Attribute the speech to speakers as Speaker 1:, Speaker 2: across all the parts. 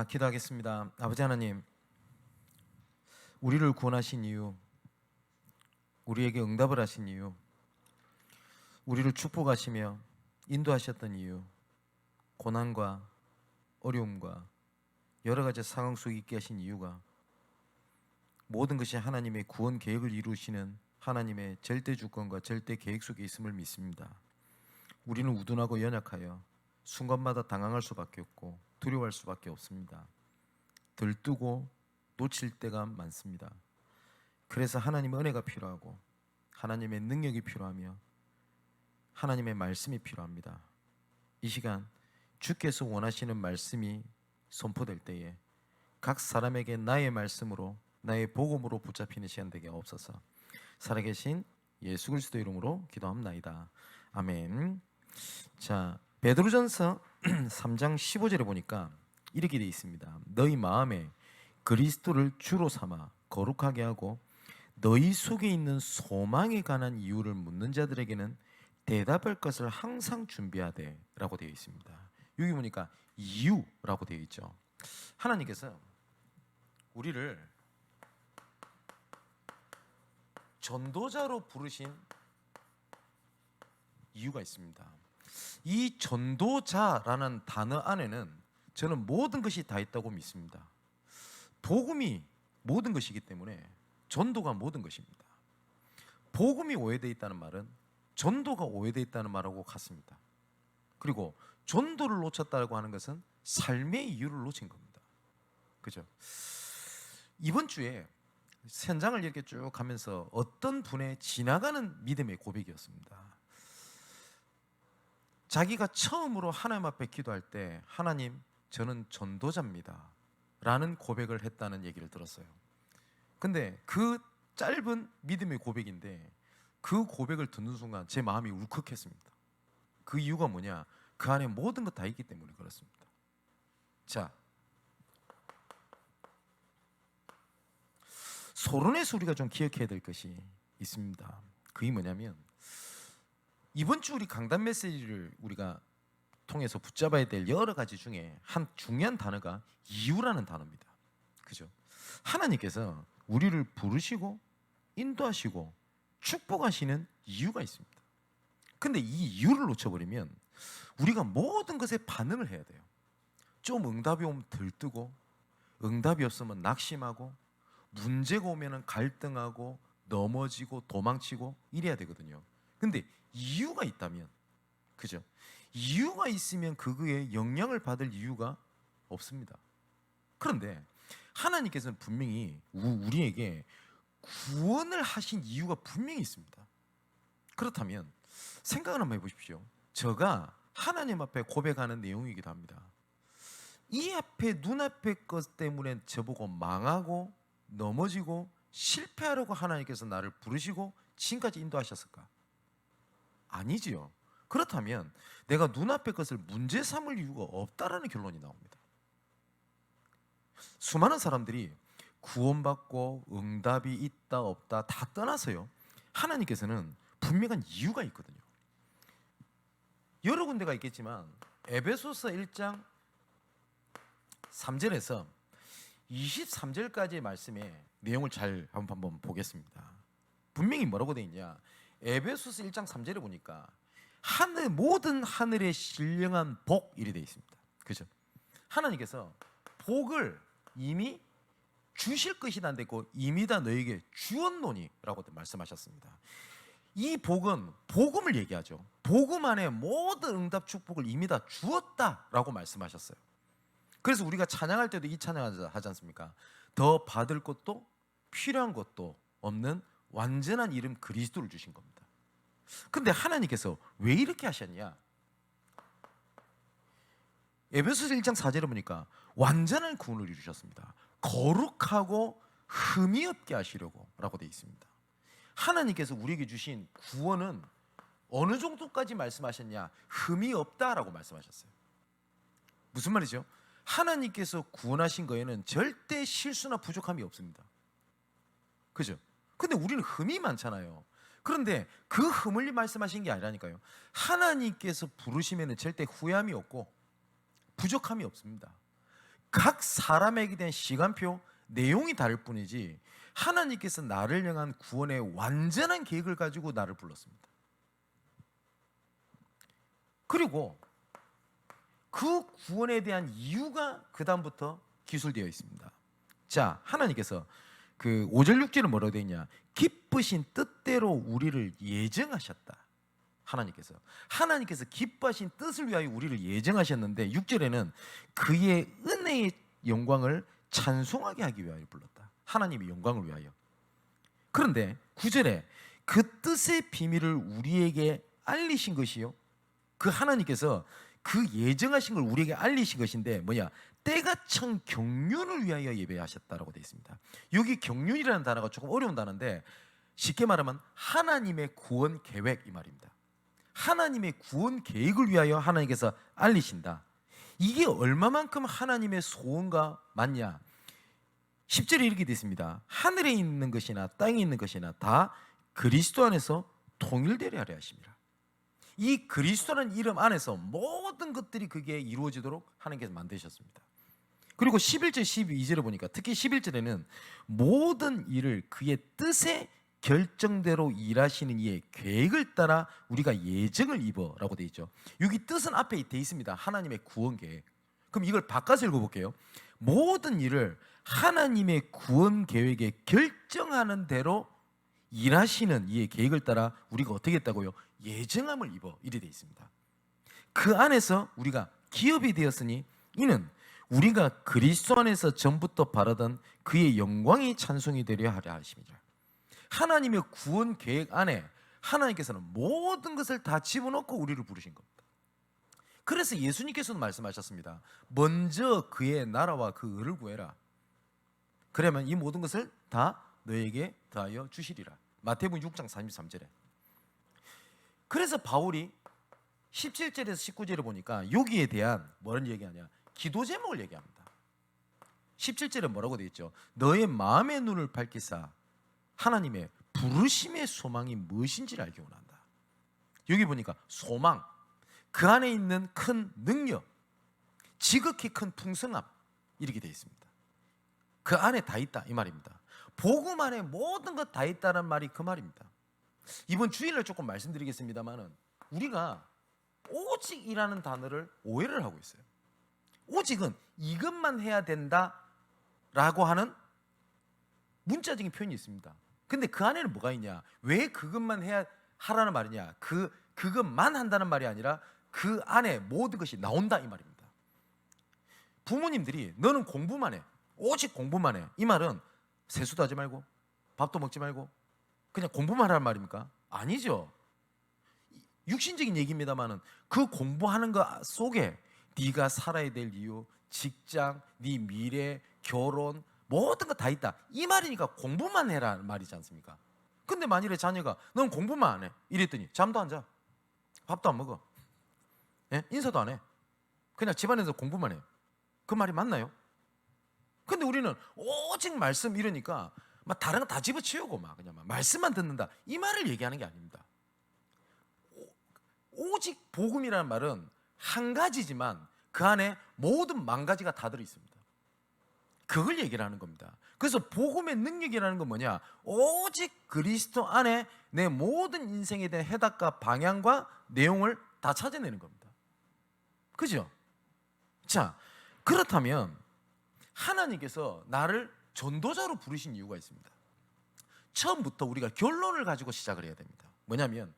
Speaker 1: 기도하겠습니다. 아버지 하나님, 우리를 구원하신 이유, 우리에게 응답을 하신 이유, 우리를 축복하시며 인도하셨던 이유, 고난과 어려움과 여러 가지 상황 속에 있게 하신 이유가 모든 것이 하나님의 구원 계획을 이루시는 하나님의 절대 주권과 절대 계획 속에 있음을 믿습니다. 우리는 우둔하고 연약하여 순간마다 당황할 수밖에 없고 두려워할 수밖에 없습니다. 들뜨고 놓칠 때가 많습니다. 그래서 하나님의 은혜가 필요하고 하나님의 능력이 필요하며 하나님의 말씀이 필요합니다. 이 시간 주께서 원하시는 말씀이 선포될 때에 각 사람에게 나의 말씀으로, 나의 복음으로 붙잡히는 시간 되게 없어서 살아계신 예수 그리스도 이름으로 기도합나이다. 아멘. 자, 베드로전서 3장 15절에 보니까 이렇게 되어 있습니다. 너희 마음에 그리스도를 주로 삼아 거룩하게 하고 너희 속에 있는 소망에 관한 이유를 묻는 자들에게는 대답할 것을 항상 준비하되 라고 되어 있습니다. 여기 보니까 이유라고 되어 있죠. 하나님께서 우리를 전도자로 부르신 이유가 있습니다. 이 전도자라는 단어 안에는 저는 모든 것이 다 있다고 믿습니다. 복음이 모든 것이기 때문에 전도가 모든 것입니다. 복음이 오해되어 있다는 말은 전도가 오해되어 있다는 말하고 같습니다. 그리고 전도를 놓쳤다고 하는 것은 삶의 이유를 놓친 겁니다. 그죠? 이번 주에 현장을 이렇게 쭉 가면서 어떤 분의 지나가는 믿음의 고백이었습니다. 자기가 처음으로 하나님 앞에 기도할 때 하나님, 저는 전도자입니다 라는 고백을 했다는 얘기를 들었어요. 근데 그 짧은 믿음의 고백인데 그 고백을 듣는 순간 제 마음이 울컥했습니다. 그 이유가 뭐냐? 그 안에 모든 것 다 있기 때문에 그렇습니다. 자, 서론에서 우리가 좀 기억해야 될 것이 있습니다. 그게 뭐냐면 이번 주 우리 강단 메시지를 우리가 통해서 붙잡아야 될 여러 가지 중에 한 중요한 단어가 이유라는 단어입니다. 그죠? 하나님께서 우리를 부르시고 인도하시고 축복하시는 이유가 있습니다. 근데 이 이유를 놓쳐버리면 우리가 모든 것에 반응을 해야 돼요. 좀 응답이 오면 들뜨고 응답이 없으면 낙심하고 문제가 오면 갈등하고 넘어지고 도망치고 이래야 되거든요. 근데 이유가 있다면, 그죠? 이유가 있으면 그거에 영향을 받을 이유가 없습니다. 그런데 하나님께서는 분명히 우리에게 구원을 하신 이유가 분명히 있습니다. 그렇다면 생각을 한번 해보십시오. 저가 하나님 앞에 고백하는 내용이기도 합니다. 이 앞에 눈앞의 것 때문에 저보고 망하고 넘어지고 실패하려고 하나님께서 나를 부르시고 지금까지 인도하셨을까? 아니지요. 그렇다면 내가 눈앞의 것을 문제 삼을 이유가 없다라는 결론이 나옵니다. 수많은 사람들이 구원받고 응답이 있다 없다 다 떠나서요, 하나님께서는 분명한 이유가 있거든요. 여러 군데가 있겠지만 에베소서 1장 3절에서 23절까지의 말씀의 내용을 잘 한번 보겠습니다. 분명히 뭐라고 되어 있냐? 에베소서 1장 3절에 보니까 모든 하늘에 신령한 복 이래 되어 있습니다. 그죠? 하나님께서 복을 이미 주실 것이다 안 됐고 이미 다 너에게 주었노니 라고 말씀하셨습니다. 이 복은 복음을 얘기하죠. 복음 안에 모든 응답 축복을 이미 다 주었다라고 말씀하셨어요. 그래서 우리가 찬양할 때도 이 찬양 하지 않습니까? 더 받을 것도 필요한 것도 없는 완전한 이름 그리스도를 주신 겁니다. 근데 하나님께서 왜 이렇게 하셨냐? 에베소서 1장 4절에 보니까 완전한 구원을 이루셨습니다. 거룩하고 흠이 없게 하시려고 라고 되어 있습니다. 하나님께서 우리에게 주신 구원은 어느 정도까지 말씀하셨냐? 흠이 없다라고 말씀하셨어요. 무슨 말이죠? 하나님께서 구원하신 거에는 절대 실수나 부족함이 없습니다. 그죠? 근데 우리는 흠이 많잖아요. 그런데 그 흠을 말씀하신 게 아니라니까요. 하나님께서 부르시면 절대 후회함이 없고 부족함이 없습니다. 각 사람에게 대한 시간표, 내용이 다를 뿐이지 하나님께서 나를 향한 구원의 완전한 계획을 가지고 나를 불렀습니다. 그리고 그 구원에 대한 이유가 그 다음부터 기술되어 있습니다. 자, 하나님께서 그 5절 6절은 뭐라고 되어 있냐? 기쁘신 뜻대로 우리를 예정하셨다. 하나님께서 기뻐하신 뜻을 위하여 우리를 예정하셨는데 6절에는 그의 은혜의 영광을 찬송하게 하기 위하여 불렀다. 하나님의 영광을 위하여. 그런데 9절에 그 뜻의 비밀을 우리에게 알리신 것이요, 그 하나님께서 그 예정하신 걸 우리에게 알리신 것인데 뭐냐? 때가 천 경륜을 위하여 예배하셨다라고 되어 있습니다. 여기 경륜이라는 단어가 조금 어려운 단어인데 쉽게 말하면 하나님의 구원 계획 이 말입니다. 하나님의 구원 계획을 위하여 하나님께서 알리신다. 이게 얼마만큼 하나님의 소원과 맞냐? 10절에 이렇게 되어 있습니다. 하늘에 있는 것이나 땅에 있는 것이나 다 그리스도 안에서 통일되려 하려 하십니다. 이 그리스도라는 이름 안에서 모든 것들이 그게 이루어지도록 하나님께서 만드셨습니다. 그리고 11절 12절에 보니까 특히 11절에는 모든 일을 그의 뜻에 결정대로 일하시는 이의 계획을 따라 우리가 예정을 입어라고 되어 있죠. 여기 뜻은 앞에 되어 있습니다. 하나님의 구원 계획. 그럼 이걸 바꿔서 읽어볼게요. 모든 일을 하나님의 구원 계획에 결정하는 대로 일하시는 이의 계획을 따라 우리가 어떻게 했다고요? 예정함을 입어. 이래 되어 있습니다. 그 안에서 우리가 기업이 되었으니 이는 우리가 그리스도 안에서 전부터 바라던 그의 영광이 찬송이 되려 하려 하십니다. 하나님의 구원 계획 안에 하나님께서는 모든 것을 다 집어넣고 우리를 부르신 겁니다. 그래서 예수님께서도 말씀하셨습니다. 먼저 그의 나라와 그 의를 구해라. 그러면 이 모든 것을 다 너에게 더하여 주시리라. 마태복음 6장 33절에. 그래서 바울이 17절에서 19절에 보니까 여기에 대한 뭐라는 얘기하냐? 기도 제목을 얘기합니다. 17절에 뭐라고 되어 있죠? 너의 마음의 눈을 밝히사 하나님의 부르심의 소망이 무엇인지를 알기 원한다. 여기 보니까 소망, 그 안에 있는 큰 능력, 지극히 큰 풍성함 이렇게 되어 있습니다. 그 안에 다 있다 이 말입니다. 복음 안에 모든 것 다 있다는 말이 그 말입니다. 이번 주일날 조금 말씀드리겠습니다만은 우리가 오직이라는 단어를 오해를 하고 있어요. 오직은 이것만 해야 된다라고 하는 문자적인 표현이 있습니다. 근데 그 안에는 뭐가 있냐? 왜 그것만 해야 하라는 말이냐? 그것만 한다는 말이 아니라 그 안에 모든 것이 나온다 이 말입니다. 부모님들이 너는 공부만 해, 오직 공부만 해, 이 말은 세수도 하지 말고 밥도 먹지 말고 그냥 공부만 하라는 말입니까? 아니죠. 육신적인 얘기입니다만은 그 공부하는 것 속에 네가 살아야 될 이유, 직장, 네 미래, 결혼 모든 거 다 있다 이 말이니까 공부만 해라는 말이지 않습니까? 근데 만일에 자녀가 넌 공부만 안 해 이랬더니 잠도 안 자, 밥도 안 먹어, 인사도 안 해, 그냥 집안에서 공부만 해요. 그 말이 맞나요? 근데 우리는 오직 말씀 이러니까 막 다른 거 다 집어치우고 막 그냥 막 말씀만 듣는다 이 말을 얘기하는 게 아닙니다. 오직 복음이라는 말은 한 가지지만 그 안에 모든 만 가지가 다 들어 있습니다. 그걸 얘기를 하는 겁니다. 그래서 복음의 능력이라는 건 뭐냐? 오직 그리스도 안에 내 모든 인생에 대한 해답과 방향과 내용을 다 찾아내는 겁니다. 그죠? 자, 그렇다면 하나님께서 나를 전도자로 부르신 이유가 있습니다. 처음부터 우리가 결론을 가지고 시작을 해야 됩니다. 뭐냐면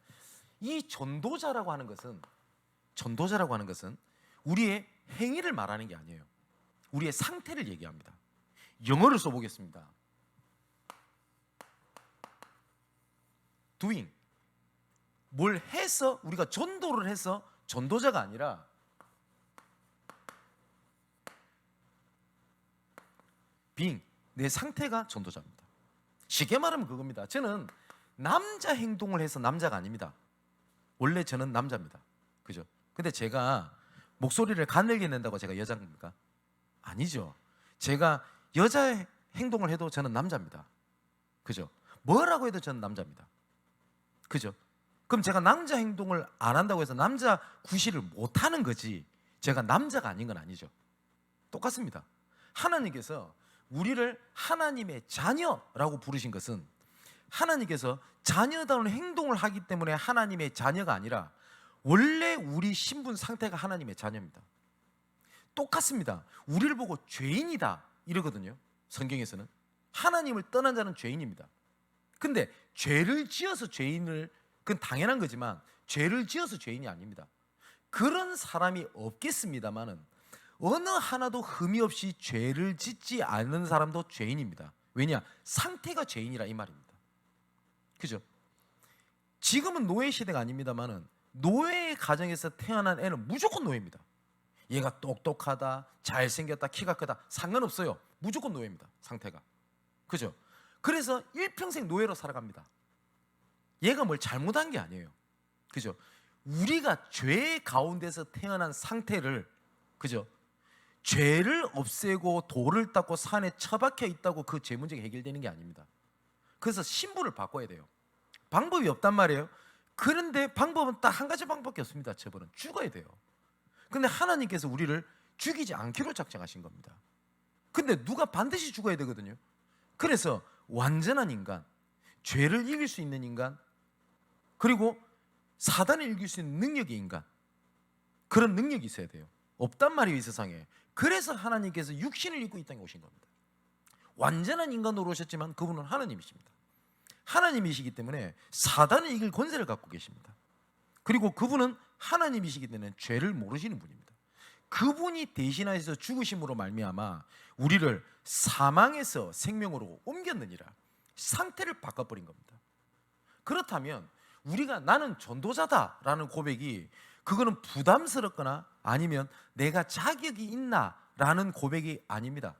Speaker 1: 이 전도자라고 하는 것은 우리의 행위를 말하는 게 아니에요. 우리의 상태를 얘기합니다. 영어를 써보겠습니다. doing, 뭘 해서 우리가 전도를 해서 전도자가 아니라 being, 내 상태가 전도자입니다. 쉽게 말하면 그겁니다. 저는 남자 행동을 해서 남자가 아닙니다. 원래 저는 남자입니다. 그죠? 근데 제가 목소리를 가늘게 낸다고 제가 여자입니까? 아니죠. 제가 여자 행동을 해도 저는 남자입니다. 그죠? 뭐라고 해도 저는 남자입니다. 그죠? 그럼 제가 남자 행동을 안 한다고 해서 남자 구실을 못 하는 거지 제가 남자가 아닌 건 아니죠. 똑같습니다. 하나님께서 우리를 하나님의 자녀라고 부르신 것은 하나님께서 자녀다운 행동을 하기 때문에 하나님의 자녀가 아니라 원래 우리 신분 상태가 하나님의 자녀입니다. 똑같습니다. 우리를 보고 죄인이다 이러거든요. 성경에서는 하나님을 떠난 자는 죄인입니다. 근데 죄를 지어서 죄인을, 그건 당연한 거지만 죄를 지어서 죄인이 아닙니다. 그런 사람이 없겠습니다만은 어느 하나도 흠이 없이 죄를 짓지 않는 사람도 죄인입니다. 왜냐? 상태가 죄인이라 이 말입니다. 그죠? 지금은 노예 시대가 아닙니다만은 노예의 가정에서 태어난 애는 무조건 노예입니다. 얘가 똑똑하다, 잘생겼다, 키가 크다 상관없어요. 무조건 노예입니다. 상태가. 그죠? 그래서 일평생 노예로 살아갑니다. 얘가 뭘 잘못한 게 아니에요. 그죠? 우리가 죄 가운데서 태어난 상태를, 그죠? 죄를 없애고 돌을 닦고 산에 처박혀 있다고 그 죄 문제가 해결되는 게 아닙니다. 그래서 신분을 바꿔야 돼요. 방법이 없단 말이에요. 그런데 방법은 딱 한 가지 방법밖에 없습니다. 처벌은 죽어야 돼요. 근데 하나님께서 우리를 죽이지 않기로 작정하신 겁니다. 근데 누가 반드시 죽어야 되거든요. 그래서 완전한 인간, 죄를 이길 수 있는 인간, 그리고 사단을 이길 수 있는 능력의 인간, 그런 능력이 있어야 돼요. 없단 말이에요, 이 세상에. 그래서 하나님께서 육신을 입고 이 땅에 오신 겁니다. 완전한 인간으로 오셨지만 그분은 하나님이십니다. 하나님이시기 때문에 사단을 이길 권세를 갖고 계십니다. 그리고 그분은 하나님이시기 때문에 죄를 모르시는 분입니다. 그분이 대신하여서 죽으심으로 말미암아 우리를 사망에서 생명으로 옮겼느니라, 상태를 바꿔버린 겁니다. 그렇다면 우리가 나는 전도자다라는 고백이, 그거는 부담스럽거나 아니면 내가 자격이 있나라는 고백이 아닙니다.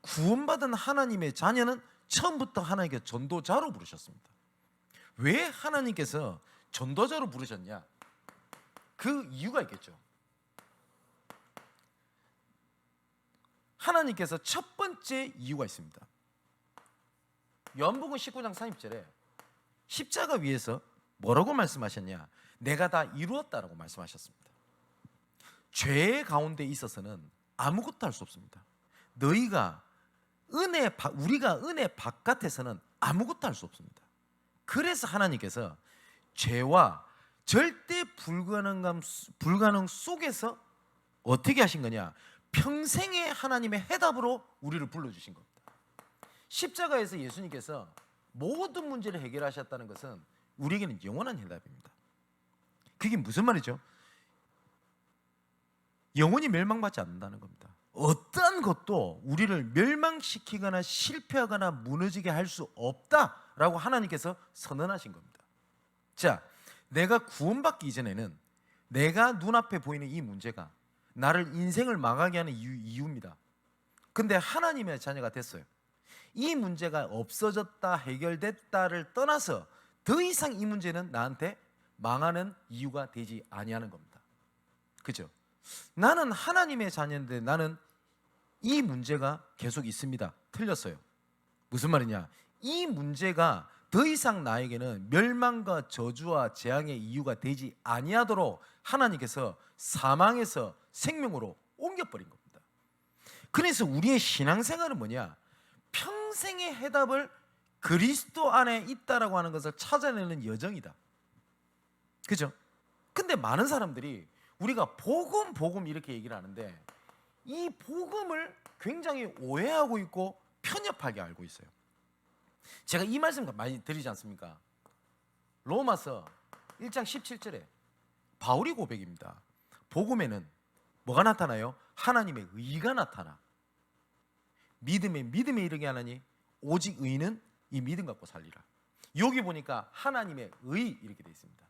Speaker 1: 구원받은 하나님의 자녀는 처음부터 하나님께 전도자로 부르셨습니다. 왜 하나님께서 전도자로 부르셨냐? 그 이유가 있겠죠. 하나님께서 첫 번째 이유가 있습니다. 요한복음 19장 30절에 십자가 위에서 뭐라고 말씀하셨냐? 내가 다 이루었다라고 말씀하셨습니다. 죄 가운데 있어서는 아무것도 할 수 없습니다. 우리가 은혜 바깥에서는 아무것도 할 수 없습니다. 그래서 하나님께서 죄와 절대 불가능 속에서 어떻게 하신 거냐? 평생의 하나님의 해답으로 우리를 불러주신 겁니다. 십자가에서 예수님께서 모든 문제를 해결하셨다는 것은 우리에게는 영원한 해답입니다. 그게 무슨 말이죠? 영원히 멸망받지 않는다는 겁니다. 어떠한 것도 우리를 멸망시키거나 실패하거나 무너지게 할 수 없다라고 하나님께서 선언하신 겁니다. 자, 내가 구원받기 이전에는 내가 눈앞에 보이는 이 문제가 나를 인생을 망하게 하는 이유입니다. 근데 하나님의 자녀가 됐어요. 이 문제가 없어졌다, 해결됐다를 떠나서 더 이상 이 문제는 나한테 망하는 이유가 되지 아니하는 겁니다. 그죠? 나는 하나님의 자녀인데 나는 이 문제가 계속 있습니다. 틀렸어요. 무슨 말이냐? 이 문제가 더 이상 나에게는 멸망과 저주와 재앙의 이유가 되지 아니하도록 하나님께서 사망에서 생명으로 옮겨버린 겁니다. 그래서 우리의 신앙생활은 뭐냐? 평생의 해답을 그리스도 안에 있다라고 하는 것을 찾아내는 여정이다. 그죠? 근데 많은 사람들이 우리가 복음 이렇게 얘기를 하는데 이 복음을 굉장히 오해하고 있고 편협하게 알고 있어요. 제가 이 말씀 많이 드리지 않습니까? 로마서 1장 17절에 바울이 고백입니다. 복음에는 뭐가 나타나요? 하나님의 의가 나타나. 믿음에 이르게 하나니 오직 의는 이 믿음 갖고 살리라. 여기 보니까 하나님의 의 이렇게 되어 있습니다.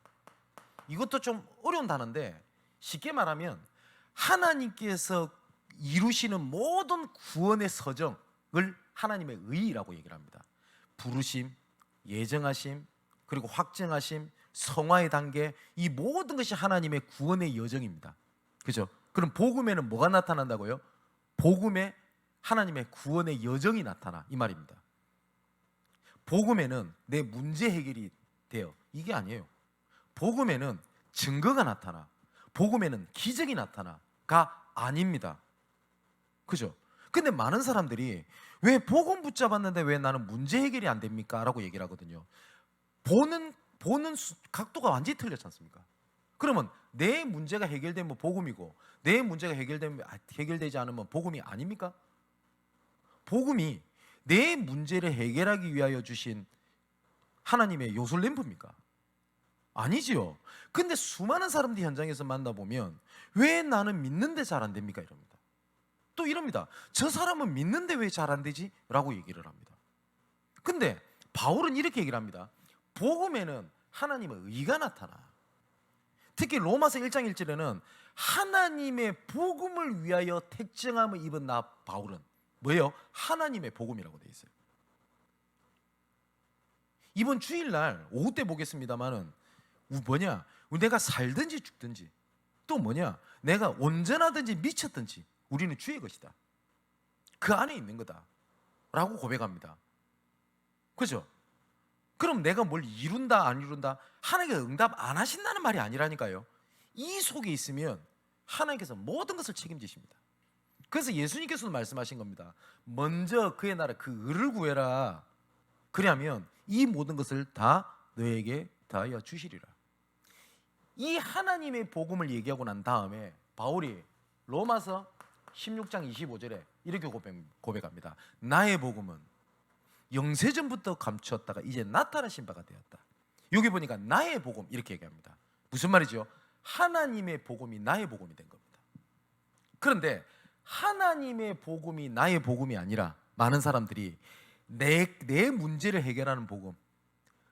Speaker 1: 이것도 좀 어려운 단어인데 쉽게 말하면 하나님께서 이루시는 모든 구원의 서정을 하나님의 의라고 얘기를 합니다. 부르심, 예정하심, 그리고 확정하심, 성화의 단계, 이 모든 것이 하나님의 구원의 여정입니다. 그죠? 그럼 복음에는 뭐가 나타난다고요? 복음에 하나님의 구원의 여정이 나타나, 이 말입니다. 복음에는 내 문제 해결이 돼요. 이게 아니에요. 복음에는 증거가 나타나, 복음에는 기적이 나타나가 아닙니다. 그죠? 근데 많은 사람들이 왜 복음 붙잡았는데 왜 나는 문제 해결이 안 됩니까? 라고 얘기를 하거든요. 보는 각도가 완전히 틀렸지 않습니까? 그러면 내 문제가 해결되면 복음이고 내 문제가 해결되지 않으면 복음이 아닙니까? 복음이 내 문제를 해결하기 위하여 주신 하나님의 요술램프입니까? 아니지요. 근데 수많은 사람들이 현장에서 만나보면 왜 나는 믿는데 잘 안 됩니까? 이럽니다. 또 이럽니다. 저 사람은 믿는데 왜 잘 안 되지? 라고 얘기를 합니다. 근데 바울은 이렇게 얘기를 합니다. 복음에는 하나님의 의가 나타나. 특히 로마서 1장 1절에는 하나님의 복음을 위하여 택정함을 입은 나 바울은 뭐예요? 하나님의 복음이라고 되어 있어요. 이번 주일날 오후 때 보겠습니다만은 뭐냐? 내가 살든지 죽든지 또 뭐냐? 내가 온전하든지 미쳤든지 우리는 주의 것이다. 그 안에 있는 거다 라고 고백합니다. 그죠? 그럼 내가 뭘 이룬다 안 이룬다 하나님께서 응답 안 하신다는 말이 아니라니까요. 이 속에 있으면 하나님께서 모든 것을 책임지십니다. 그래서 예수님께서도 말씀하신 겁니다. 먼저 그의 나라 그 의를 구해라. 그러면 이 모든 것을 다 너에게 다하여 주시리라. 이 하나님의 복음을 얘기하고 난 다음에 바울이 로마서 16장 25절에 이렇게 고백합니다. 나의 복음은 영세전부터 감추었다가 이제 나타나신 바가 되었다. 여기 보니까 나의 복음 이렇게 얘기합니다. 무슨 말이죠? 하나님의 복음이 나의 복음이 된 겁니다. 그런데 하나님의 복음이 나의 복음이 아니라 많은 사람들이 내 문제를 해결하는 복음,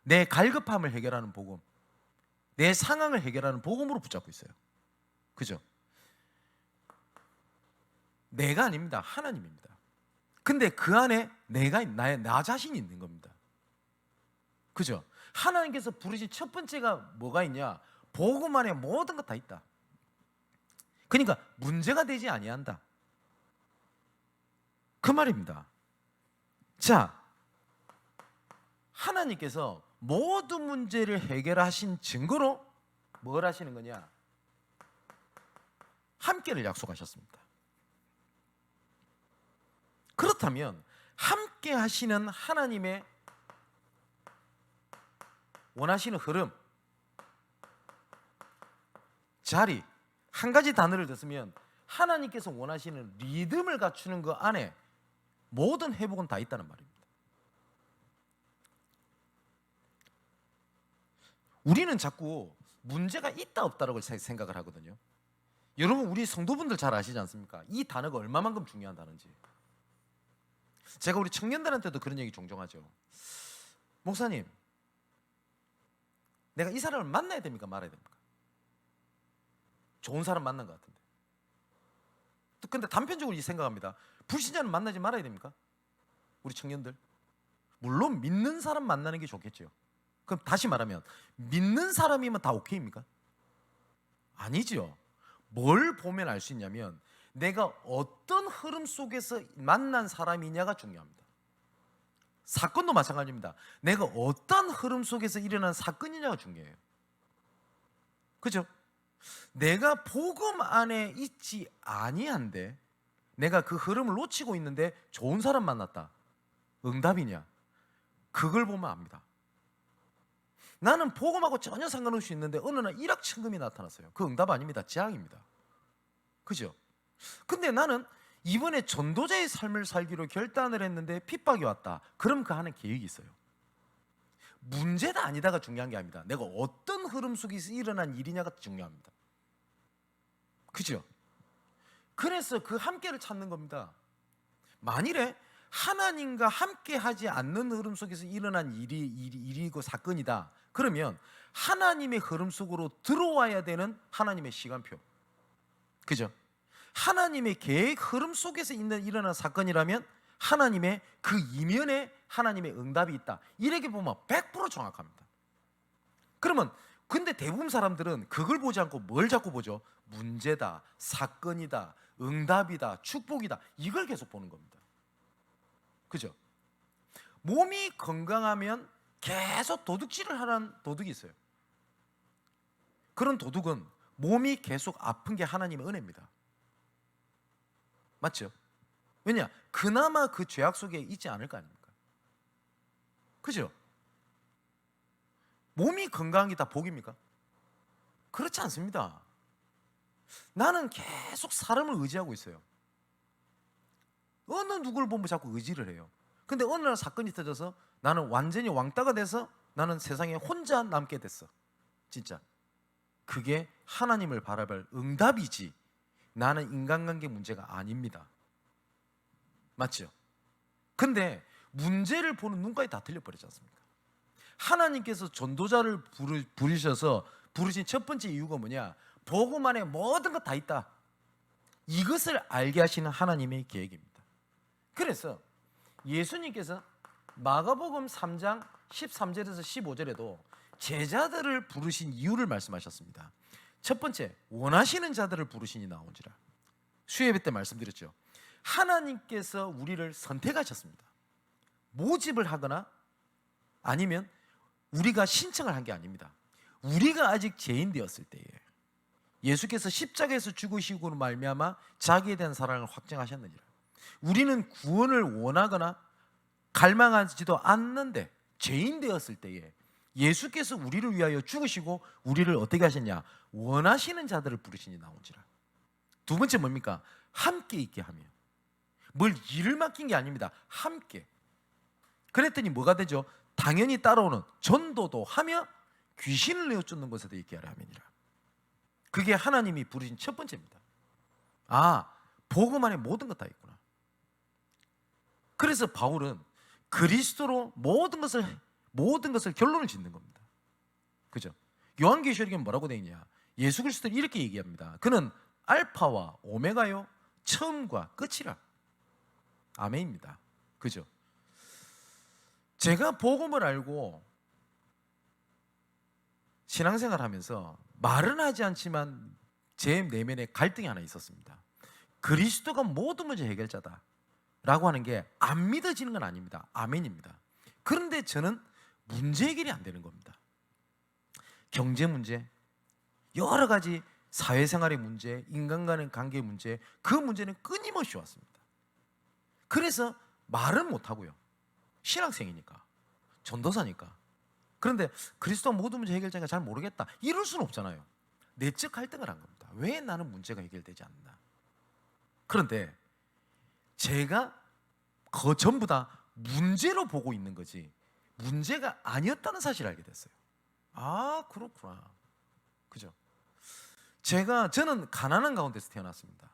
Speaker 1: 내 갈급함을 해결하는 복음, 내 상황을 해결하는 복음으로 붙잡고 있어요. 그죠? 내가 아닙니다. 하나님입니다. 근데 그 안에 나 자신이 있는 겁니다. 그죠? 하나님께서 부르신 첫 번째가 뭐가 있냐? 복음 안에 모든 것 다 있다. 그러니까 문제가 되지 아니한다. 그 말입니다. 자, 하나님께서 모든 문제를 해결하신 증거로 뭘 하시는 거냐? 함께를 약속하셨습니다. 그렇다면 함께 하시는 하나님의 원하시는 흐름, 자리, 한 가지 단어를 듣으면 하나님께서 원하시는 리듬을 갖추는 그 안에 모든 회복은 다 있다는 말입니다. 우리는 자꾸 문제가 있다 없다라고 생각을 하거든요. 여러분 우리 성도분들 잘 아시지 않습니까? 이 단어가 얼마만큼 중요한 단어인지. 제가 우리 청년들한테도 그런 얘기 종종 하죠. 목사님, 내가 이 사람을 만나야 됩니까? 말아야 됩니까? 좋은 사람 만난 것 같은데. 근데 단편적으로 이 생각합니다. 불신자는 만나지 말아야 됩니까? 우리 청년들. 물론 믿는 사람 만나는 게 좋겠죠. 그럼 다시 말하면 믿는 사람이면 다 오케이입니까? 아니죠. 뭘 보면 알 수 있냐면 내가 어떤 흐름 속에서 만난 사람이냐가 중요합니다. 사건도 마찬가지입니다. 내가 어떤 흐름 속에서 일어난 사건이냐가 중요해요. 그죠? 내가 복음 안에 있지 아니한데 내가 그 흐름을 놓치고 있는데 좋은 사람 만났다. 응답이냐? 그걸 보면 압니다. 나는 복음하고 전혀 상관없이 있는데 어느 날 일확천금이 나타났어요. 그 응답 아닙니다. 재앙입니다. 그죠? 근데 나는 이번에 전도자의 삶을 살기로 결단을 했는데 핍박이 왔다. 그럼 그 안에 계획이 있어요. 문제다 아니다가 중요한 게 아닙니다. 내가 어떤 흐름 속에서 일어난 일이냐가 중요합니다. 그죠? 그래서 그 함께를 찾는 겁니다. 만일에 하나님과 함께 하지 않는 흐름 속에서 일어난 일이고 사건이다. 그러면 하나님의 흐름 속으로 들어와야 되는 하나님의 시간표. 그죠? 하나님의 계획 흐름 속에서 일어난 사건이라면 하나님의 그 이면에 하나님의 응답이 있다. 이렇게 보면 100% 정확합니다. 그러면 근데 대부분 사람들은 그걸 보지 않고 뭘 자꾸 보죠? 문제다, 사건이다, 응답이다, 축복이다. 이걸 계속 보는 겁니다. 그죠? 몸이 건강하면 계속 도둑질을 하는 도둑이 있어요. 그런 도둑은 몸이 계속 아픈 게 하나님의 은혜입니다. 맞죠? 왜냐? 그나마 그 죄악 속에 있지 않을 거 아닙니까? 그죠? 몸이 건강한 게 다 복입니까? 그렇지 않습니다. 나는 계속 사람을 의지하고 있어요. 어느 누구를 보면 자꾸 의지를 해요. 근데 어느 날 사건이 터져서 나는 완전히 왕따가 돼서 나는 세상에 혼자 남게 됐어. 진짜. 그게 하나님을 바라볼 응답이지 나는 인간관계 문제가 아닙니다. 맞죠? 근데 문제를 보는 눈까지 다 틀려버리지 않습니까? 하나님께서 전도자를 부르셔서 부르신 첫 번째 이유가 뭐냐? 복음 안에 모든 것 다 있다. 이것을 알게 하시는 하나님의 계획입니다. 그래서 예수님께서 마가복음 3장 13절에서 15절에도 제자들을 부르신 이유를 말씀하셨습니다. 첫 번째, 원하시는 자들을 부르시니 나온지라. 수예배 때 말씀드렸죠. 하나님께서 우리를 선택하셨습니다. 모집을 하거나 아니면 우리가 신청을 한 게 아닙니다. 우리가 아직 죄인 되었을 때에 예수께서 십자가에서 죽으시고 말미암아 자기에 대한 사랑을 확증하셨느니라. 우리는 구원을 원하거나 갈망하지도 않는데 죄인 되었을 때에 예수께서 우리를 위하여 죽으시고 우리를 어떻게 하셨냐? 원하시는 자들을 부르시니 나온지라. 두 번째 뭡니까? 함께 있게 하며. 뭘 일을 맡긴 게 아닙니다. 함께. 그랬더니 뭐가 되죠? 당연히 따라오는 전도도 하며 귀신을 내어 쫓는 것에도 있게 하라 함이니라. 그게 하나님이 부르신 첫 번째입니다. 아, 복음 안에 모든 것 다 있구나. 그래서 바울은 그리스도로 모든 것을 결론을 짓는 겁니다. 그죠? 요한계시록에 뭐라고 되어 있냐? 예수 그리스도를 이렇게 얘기합니다. 그는 알파와 오메가요, 처음과 끝이라. 아멘입니다. 그죠? 제가 복음을 알고 신앙생활 하면서 말은 하지 않지만 제 내면에 갈등이 하나 있었습니다. 그리스도가 모든 문제 해결자다 라고 하는 게 안 믿어지는 건 아닙니다. 아멘입니다. 그런데 저는 문제 해결이 안 되는 겁니다. 경제 문제, 여러 가지 사회생활의 문제, 인간과의 관계 문제, 그 문제는 끊임없이 왔습니다. 그래서 말은 못하고요. 신학생이니까, 전도사니까. 그런데 그리스도 모든 문제 해결자가 잘 모르겠다, 이럴 수는 없잖아요. 내적 갈등을 한 겁니다. 왜 나는 문제가 해결되지 않나? 그런데 제가 전부 다 문제로 보고 있는 거지 문제가 아니었다는 사실을 알게 됐어요. 아, 그렇구나. 그죠? 저는 가난한 가운데서 태어났습니다.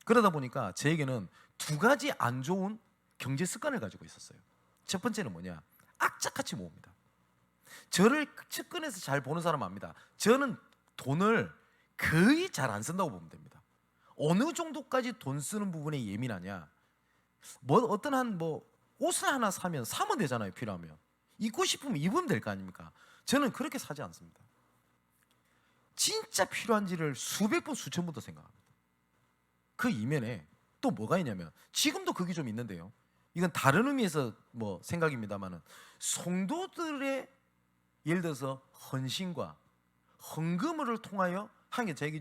Speaker 1: 그러다 보니까 저에게는 두 가지 안 좋은 경제 습관을 가지고 있었어요. 첫 번째는 뭐냐? 악착같이 모읍니다. 저를 측근에서 잘 보는 사람 압니다. 저는 돈을 거의 잘 안 쓴다고 보면 됩니다. 어느 정도까지 돈 쓰는 부분에 예민하냐? 어떤 옷을 하나 사면 되잖아요. 필요하면 입고 싶으면 입으면 될 거 아닙니까? 저는 그렇게 사지 않습니다. 진짜 필요한지를 수백 번 수천 번도 생각합니다. 그 이면에 또 뭐가 있냐면 지금도 그게 좀 있는데요. 이건 다른 의미에서 생각입니다만은 성도들의 예를 들어서 헌신과 헌금을 통하여 하나님께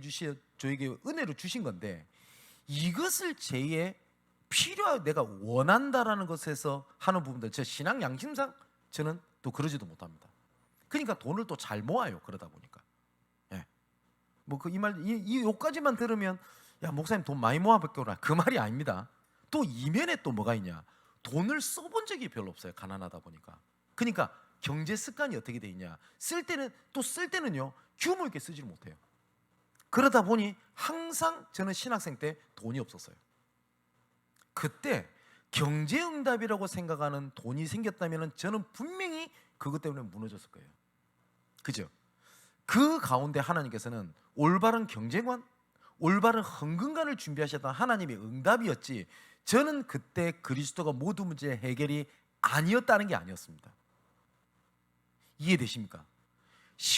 Speaker 1: 저에게 은혜를 주신 건데 이것을 내가 원한다라는 것에서 하는 부분들, 제 신앙 양심상 저는 또 그러지도 못합니다. 그러니까 돈을 또 잘 모아요. 그러다 보니까 요까지만 들으면 야, 목사님 돈 많이 모아볼게요라, 그 말이 아닙니다. 또 이면에 또 뭐가 있냐? 돈을 써본 적이 별로 없어요. 가난하다 보니까. 그러니까 경제 습관이 어떻게 돼 있냐? 쓸 때는요 규모 있게 쓰지를 못해요. 그러다 보니 항상 저는 신학생 때 돈이 없었어요. 그때 경제응답이라고 생각하는 돈이 생겼다면 저는 분명히 그것 때문에 무너졌을 거예요. 그죠? 그 가운데 하나님께서는 올바른 경제관, 올바른 헌금관을 준비하셨던 하나님의 응답이었지, 저는 그때 그리스도가 모든 문제의 해결이 아니었다는 게 아니었습니다. 이해되십니까?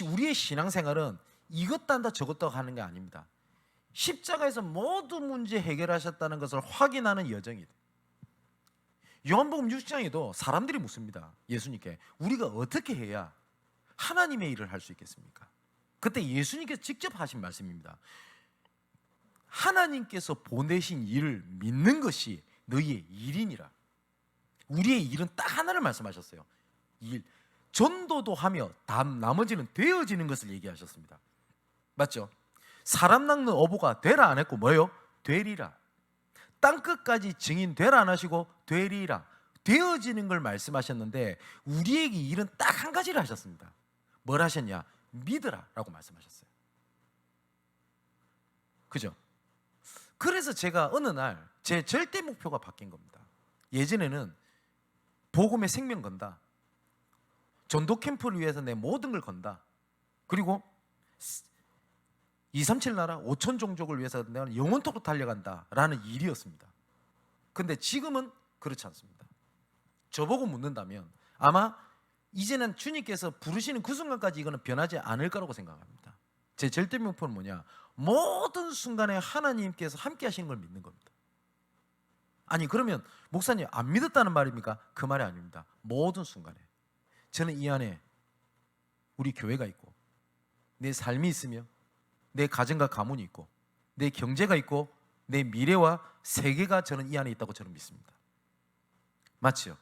Speaker 1: 우리의 신앙생활은 이것도 한다 저것도 하는 게 아닙니다. 십자가에서 모든 문제 해결하셨다는 것을 확인하는 여정이다. 요한복음 6장에도 사람들이 묻습니다. 예수님께 우리가 어떻게 해야 하나님의 일을 할 수 있겠습니까? 그때 예수님께서 직접 하신 말씀입니다. 하나님께서 보내신 일을 믿는 것이 너희의 일이니라. 우리의 일은 딱 하나를 말씀하셨어요. 일. 전도도 하며 나머지는 되어지는 것을 얘기하셨습니다. 맞죠? 사람 낚는 어부가 되라 안 했고 뭐예요? 되리라. 땅끝까지 증인 되라 안 하시고 되리라. 되어지는 걸 말씀하셨는데 우리에게 일은 딱 한 가지를 하셨습니다. 뭘 하셨냐? 믿으라 라고 말씀하셨어요. 그죠? 그래서 제가 어느 날 제 절대 목표가 바뀐 겁니다. 예전에는 복음의 생명 건다, 전도 캠프를 위해서 내 모든 걸 건다, 그리고 237 나라 5천 종족을 위해서 내가 영원토록 달려간다 라는 일이었습니다. 근데 지금은 그렇지 않습니다. 저보고 묻는다면 아마 이제는 주님께서 부르시는 그 순간까지 이거는 변하지 않을 거라고 생각합니다. 제 절대 목표는 뭐냐? 모든 순간에 하나님께서 함께 하시는 걸 믿는 겁니다. 아니 그러면 목사님 안 믿었다는 말입니까? 그 말이 아닙니다. 모든 순간에 저는 이 안에 우리 교회가 있고 내 삶이 있으며 내 가정과 가문이 있고 내 경제가 있고 내 미래와 세계가 저는 이 안에 있다고 저는 믿습니다. 맞죠?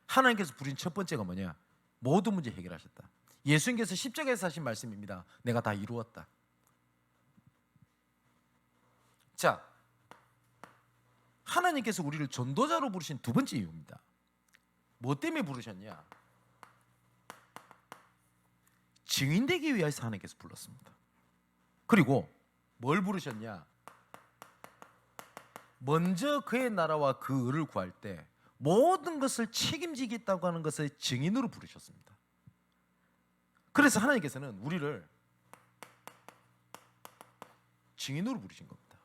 Speaker 1: 하나님께서 부린 첫 번째가 뭐냐? 모든 문제 해결하셨다. 예수님께서 십자가에서 하신 말씀입니다. 내가 다 이루었다. 자, 하나님께서 우리를 전도자로 부르신 두 번째 이유입니다. 뭐 때문에 부르셨냐? 증인되기 위해서 하나님께서 불렀습니다. 그리고 뭘 부르셨냐? 먼저 그의 나라와 그 의를 구할 때 모든 것을 책임지겠다고 하는 것을 증인으로 부르셨습니다. 그래서 하나님께서는 우리를 증인으로 부르신 겁니다.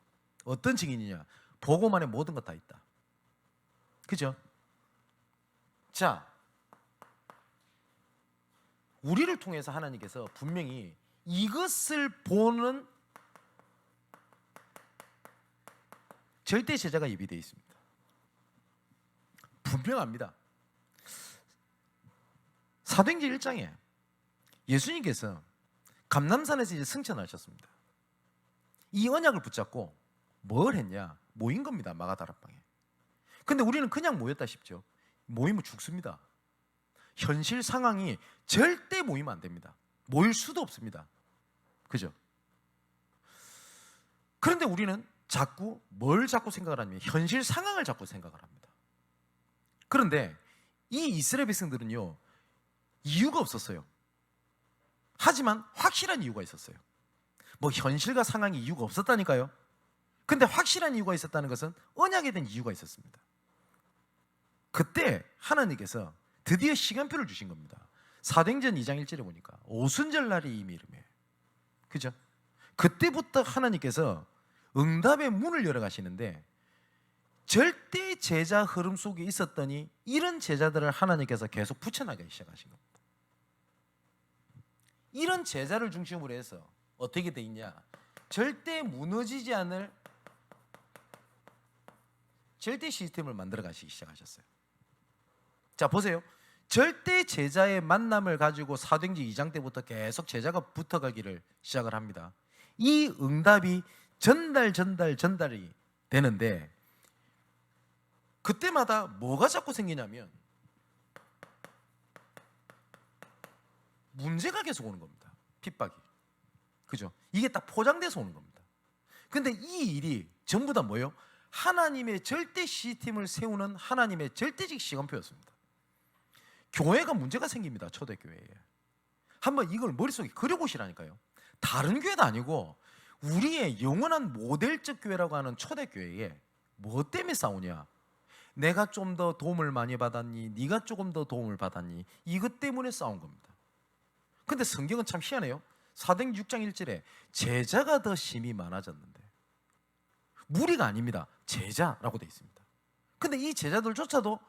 Speaker 1: 어떤 증인이냐? 복음 안에 모든 것 다 있다. 그죠? 자, 우리를 통해서 하나님께서 분명히 이것을 보는 절대 제자가 예비되어 있습니다. 분명합니다. 사도행전 1장에 예수님께서 감람산에서 이제 승천하셨습니다. 이 언약을 붙잡고 뭘 했냐? 모인 겁니다. 마가다락방에. 근데 우리는 그냥 모였다 싶죠. 모이면 죽습니다. 현실 상황이 절대 모이면 안 됩니다. 모일 수도 없습니다. 그죠? 그런데 우리는 자꾸 뭘 자꾸 생각을 하냐면 현실 상황을 자꾸 생각을 합니다. 그런데 이 이스라엘 백성들은요 이유가 없었어요. 하지만 확실한 이유가 있었어요. 뭐 현실과 상황이 이유가 없었다니까요. 근데 확실한 이유가 있었다는 것은 언약에 대한 이유가 있었습니다. 그때 하나님께서 드디어 시간표를 주신 겁니다. 사도행전 2장 1절에 보니까 오순절 날이 이미 이르며, 그죠? 그때부터 하나님께서 응답의 문을 열어가시는데 절대 제자 흐름 속에 있었더니 이런 제자들을 하나님께서 계속 붙여나가기 시작하신 겁니다. 이런 제자를 중심으로 해서 어떻게 돼 있냐? 절대 무너지지 않을 절대 시스템을 만들어 가시기 시작하셨어요. 자, 보세요. 절대 제자의 만남을 가지고 사도행전 2장 때부터 계속 제자가 붙어가기를 시작을 합니다. 이 응답이 전달이 되는데 그때마다 뭐가 자꾸 생기냐면 문제가 계속 오는 겁니다. 핍박이. 그죠? 이게 딱 포장돼서 오는 겁니다. 근데 이 일이 전부 다 뭐예요? 하나님의 절대 시스템을 세우는 하나님의 절대적 시간표였습니다. 교회가 문제가 생깁니다. 초대교회에. 한번 이걸 머릿속에 그려보시라니까요. 다른 교회도 아니고 우리의 영원한 모델적 교회라고 하는 초대교회에 뭐 때문에 싸우냐? 내가 좀 더 도움을 많이 받았니? 네가 조금 더 도움을 받았니? 이것 때문에 싸운 겁니다. 근데 성경은 참 희한해요. 사도행전 6장 1절에 제자가 더 심히 많아졌는데 무리가 아닙니다. 제자라고 되어 있습니다. 근데 이 제자들조차도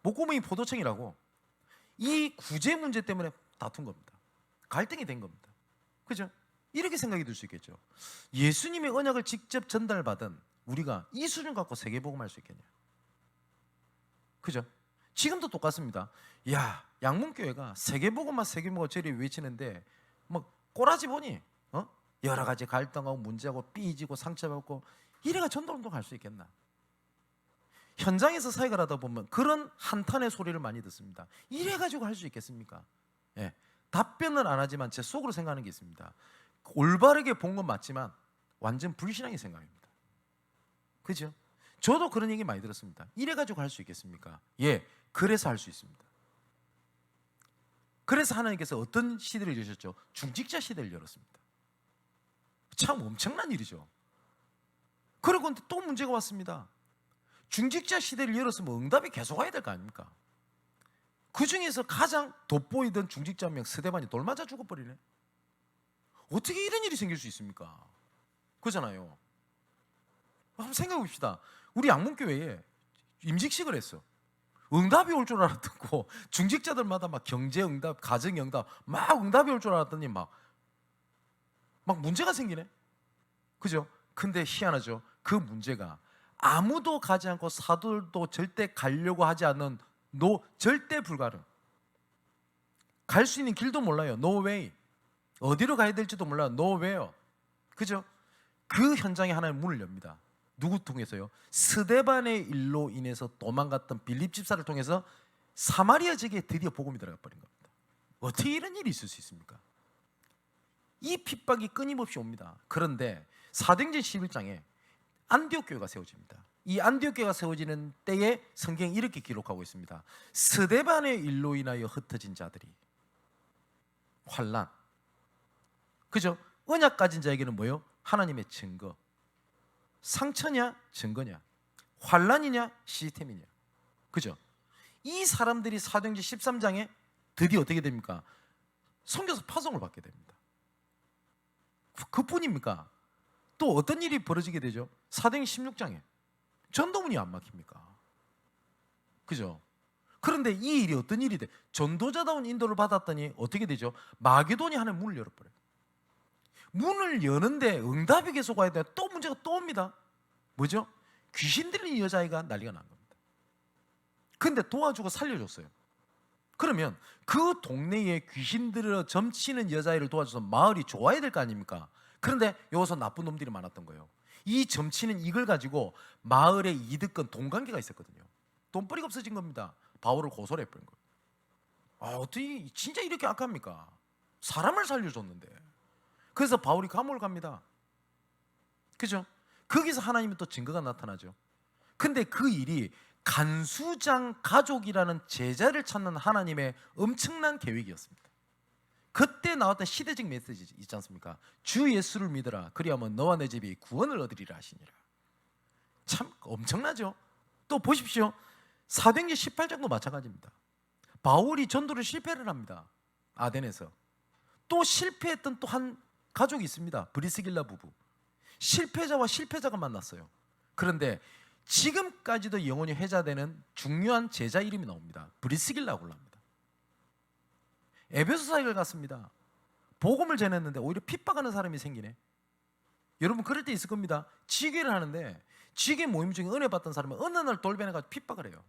Speaker 1: 목구멍이 포도청이라고 이 구제 문제 때문에 다툰 겁니다. 갈등이 된 겁니다. 그죠? 이렇게 생각이 들 수 있겠죠. 예수님의 언약을 직접 전달받은 우리가 이 수준 갖고 세계복음할 수 있겠냐? 그죠? 지금도 똑같습니다. 야, 양문교회가 세계복음만 저리 외치는데 뭐 꼬라지 보니 여러 가지 갈등하고 문제하고 삐지고 상처받고 이래가 전도운동 할 수 있겠나? 현장에서 사역을 하다 보면 그런 한탄의 소리를 많이 듣습니다. 이래가지고 할 수 있겠습니까? 예, 답변은 안 하지만 제 속으로 생각하는 게 있습니다. 올바르게 본 건 맞지만 완전 불신앙의 생각입니다. 그죠? 저도 그런 얘기 많이 들었습니다. 이래가지고 할 수 있겠습니까? 예, 그래서 할 수 있습니다. 그래서 하나님께서 어떤 시대를 여셨죠? 중직자 시대를 열었습니다. 참 엄청난 일이죠. 그리고 또 문제가 왔습니다. 중직자 시대를 열었으면 응답이 계속 와야 될 거 아닙니까? 그 중에서 가장 돋보이던 중직자 한 명 스데반이 돌 맞아 죽어버리네. 어떻게 이런 일이 생길 수 있습니까? 그렇잖아요. 한번 생각해 봅시다. 우리 양문교회에 임직식을 했어. 응답이 올 줄 알았고 중직자들마다 막 경제응답, 가정응답 막 응답이 올 줄 알았더니 막 문제가 생기네. 그죠? 근데 희한하죠. 그 문제가 아무도 가지 않고 사도들도 절대 가려고 하지 않는 절대 불가능. 갈 수 있는 길도 몰라요. No way. 어디로 가야 될지도 몰라요. No where. 그죠? 그 현장에 하나님 문을 엽니다. 누구 통해서요? 스데반의 일로 인해서 도망갔던 빌립 집사를 통해서 사마리아 지역에 드디어 복음이 들어가 버린 겁니다. 어떻게 이런 일이 있을 수 있습니까? 이 핍박이 끊임없이 옵니다. 그런데 사도행전 11장에 안디옥 교회가 세워집니다. 이 안디옥 교회가 세워지는 때에 성경이 이렇게 기록하고 있습니다. 스데반의 일로 인하여 흩어진 자들이 환난. 그죠? 언약 가진 자에게는 뭐요? 하나님의 증거. 상처냐? 증거냐? 환난이냐? 시스템이냐? 그죠? 이 사람들이 사도행전 13장에 드디어 어떻게 됩니까? 선교사 파송을 받게 됩니다. 그뿐입니까? 또 어떤 일이 벌어지게 되죠? 사도행전 16장에 전도문이 안 막힙니까? 그죠? 그런데 이 일이 어떤 일이 돼? 전도자다운 인도를 받았더니 어떻게 되죠? 마게도니 하는 문을 열어버려요. 문을 여는데 응답이 계속 와야 돼. 또 문제가 또 옵니다. 뭐죠? 귀신 들린 여자아이가 난리가 난 겁니다. 근데 도와주고 살려줬어요. 그러면 그 동네에 귀신 들어 점치는 여자아이를 도와줘서 마을이 좋아야 될 거 아닙니까? 그런데 여기서 나쁜 놈들이 많았던 거예요. 이 점치는 이걸 가지고 마을의 이득권 돈관계가 있었거든요. 돈벌이가 없어진 겁니다. 바울을 고소를 해버린 거예요. 어떻게 진짜 이렇게 악합니까? 사람을 살려줬는데. 그래서 바울이 감옥을 갑니다. 그죠? 거기서 하나님의 또 증거가 나타나죠. 근데 그 일이 간수장 가족이라는 제자를 찾는 하나님의 엄청난 계획이었습니다. 그때 나왔던 시대적 메시지 있지 않습니까? 주 예수를 믿어라. 그리하면 너와 내 집이 구원을 얻으리라 하시니라. 참 엄청나죠? 또 보십시오. 사도행전 18장도 마찬가지입니다. 바울이 전도를 실패를 합니다. 아덴에서. 또 실패했던 또 한 가족이 있습니다. 브리스길라 부부. 실패자와 실패자가 만났어요. 그런데 지금까지도 영원히 회자되는 중요한 제자 이름이 나옵니다. 브리스길라고 합니다. 에베소 사역을 갔습니다. 복음을 전했는데 오히려 핍박하는 사람이 생기네. 여러분 그럴 때 있을 겁니다. 지교를 하는데 지교 모임 중에 은혜 받던 사람이 어느 날 돌변해가지고 핍박을 해요.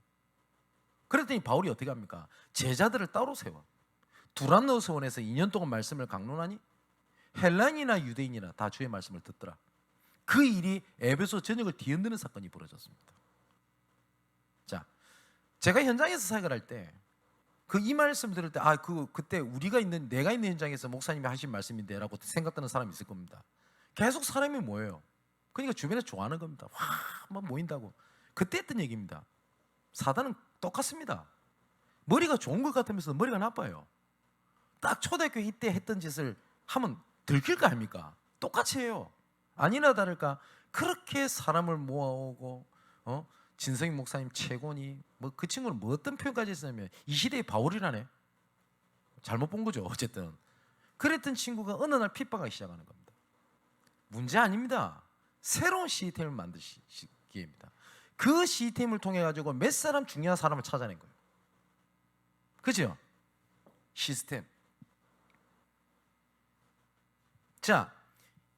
Speaker 1: 그랬더니 바울이 어떻게 합니까? 제자들을 따로 세워 두란노스원에서 2년 동안 말씀을 강론하니 헬라인이나 유대인이나 다 주의 말씀을 듣더라. 그 일이 에베소 전역을 뒤흔드는 사건이 벌어졌습니다. 자, 제가 현장에서 사역을 할 때 이 말씀 들을 때 그때 내가 있는 현장에서 목사님이 하신 말씀인데라고 생각하는 사람이 있을 겁니다. 계속 사람이 모여요. 그러니까 주변에 좋아하는 겁니다. 막 모인다고. 그때 했던 얘기입니다. 사단은 똑같습니다. 머리가 좋은 것 같으면서 머리가 나빠요. 딱 초등학교 이때 했던 짓을 하면 들킬 거 아닙니까? 똑같이 해요. 아니나 다를까 그렇게 사람을 모아오고 진성희 목사님 최고니 그 친구는 뭐 어떤 표현까지 했냐면 이 시대의 바울이라네. 잘못 본 거죠. 어쨌든 그랬던 친구가 어느 날 핍박하기 시작하는 겁니다. 문제 아닙니다. 새로운 시스템을 만드시기입니다. 그 시스템을 통해 가지고 몇 사람 중요한 사람을 찾아낸 거예요. 그죠? 시스템. 자,